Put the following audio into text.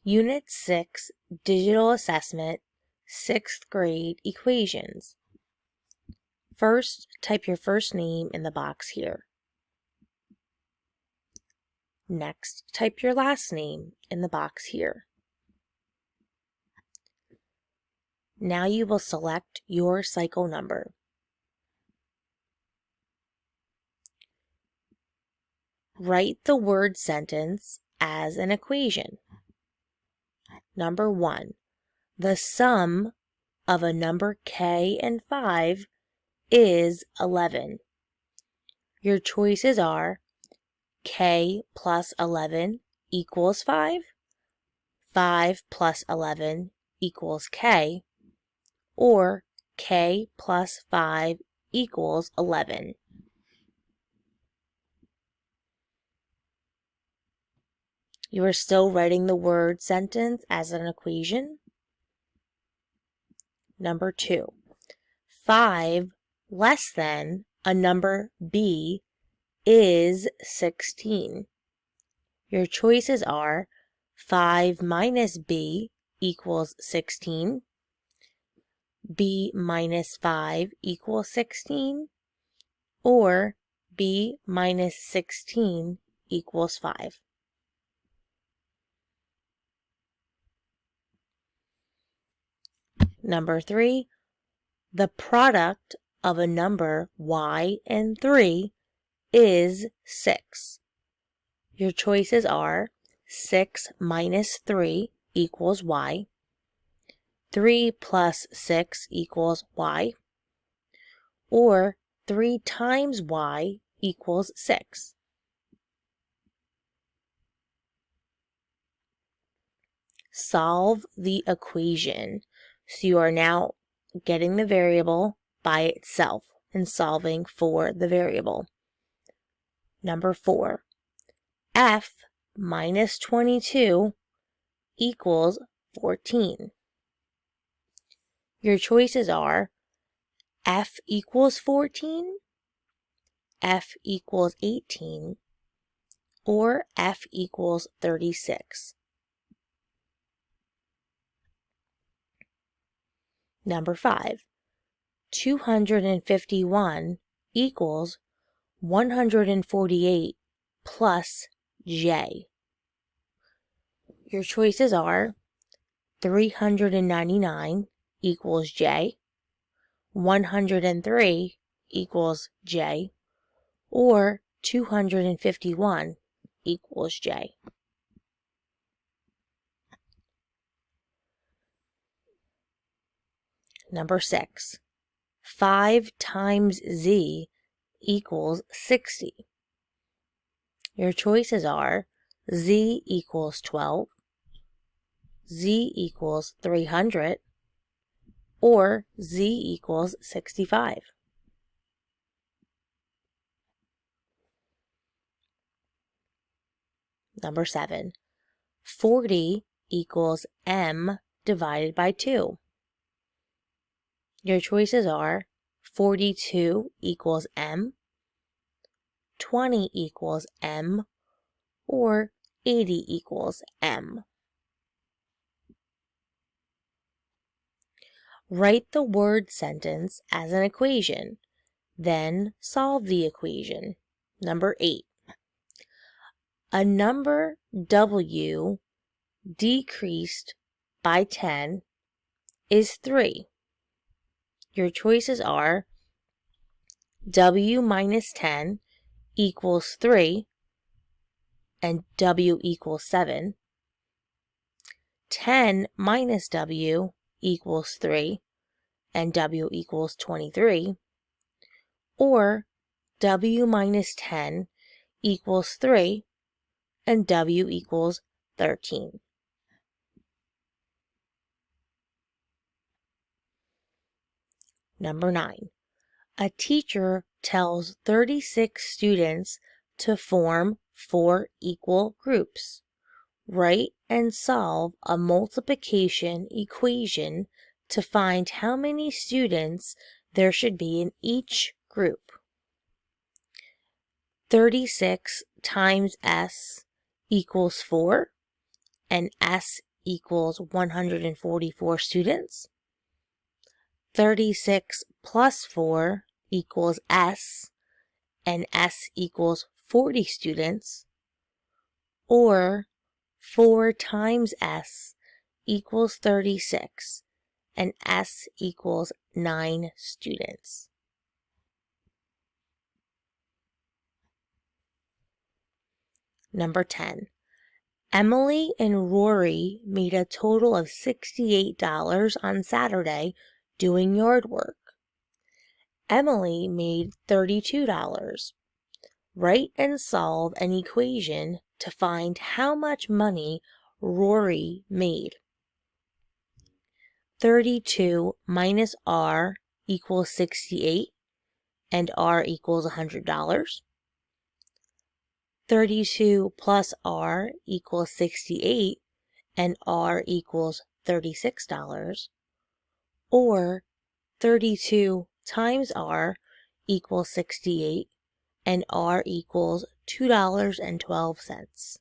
Unit 6, Digital Assessment, 6th grade equations. First, type your first name in the box here. Next, type your last name in the box here. Now you will select your cycle number. Write the word sentence as an equation. Number 1. The sum of a number k and 5 is 11. Your choices are k plus 11 equals 5, 5 plus 11 equals k, or k plus 5 equals 11. You are still writing the word sentence as an equation. Number 2. 5 less than a number b is 16. Your choices are 5 minus b equals 16, b minus 5 equals 16, or b minus 16 equals 5. Number 3, the product of a number y and 3 is 6. Your choices are 6 minus 3 equals y, 3 plus 6 equals y, or 3 times y equals 6. Solve the equation. So you are now getting the variable by itself and solving for the variable. Number 4. F minus 22 equals 14. Your choices are F equals 14, F equals 18, or F equals 36. Number 5. 251 equals 148 plus j. Your choices are 399 equals j, 103 equals j, or 251 equals j. Number 6. 5 times z equals 60. Your choices are z equals 12, z equals 300, or z equals 65. Number 7. 40 equals m divided by 2. Your choices are 42 equals m, 20 equals m, or 80 equals m. Write the word sentence as an equation, then solve the equation. Number 8. A number w decreased by 10 is 3. Your choices are w minus 10 equals 3 and w equals 7, 10 minus w equals 3 and w equals 23, or w minus 10 equals 3 and w equals 13. Number 9. A teacher tells 36 students to form 4 equal groups. Write and solve a multiplication equation to find how many students there should be in each group. 36 times s equals 4, and s equals 144 students. 36 plus 4 equals S, and S equals 40 students. Or 4 times S equals 36, and S equals 9 students. Number 10. Emily and Rory made a total of $68 on Saturday doing yard work. Emily made $32. Write and solve an equation to find how much money Rory made. 32 minus R equals 68, and R equals $100. 32 plus R equals 68, and R equals $36. Or 32 times R equals 68, and R equals $2.12.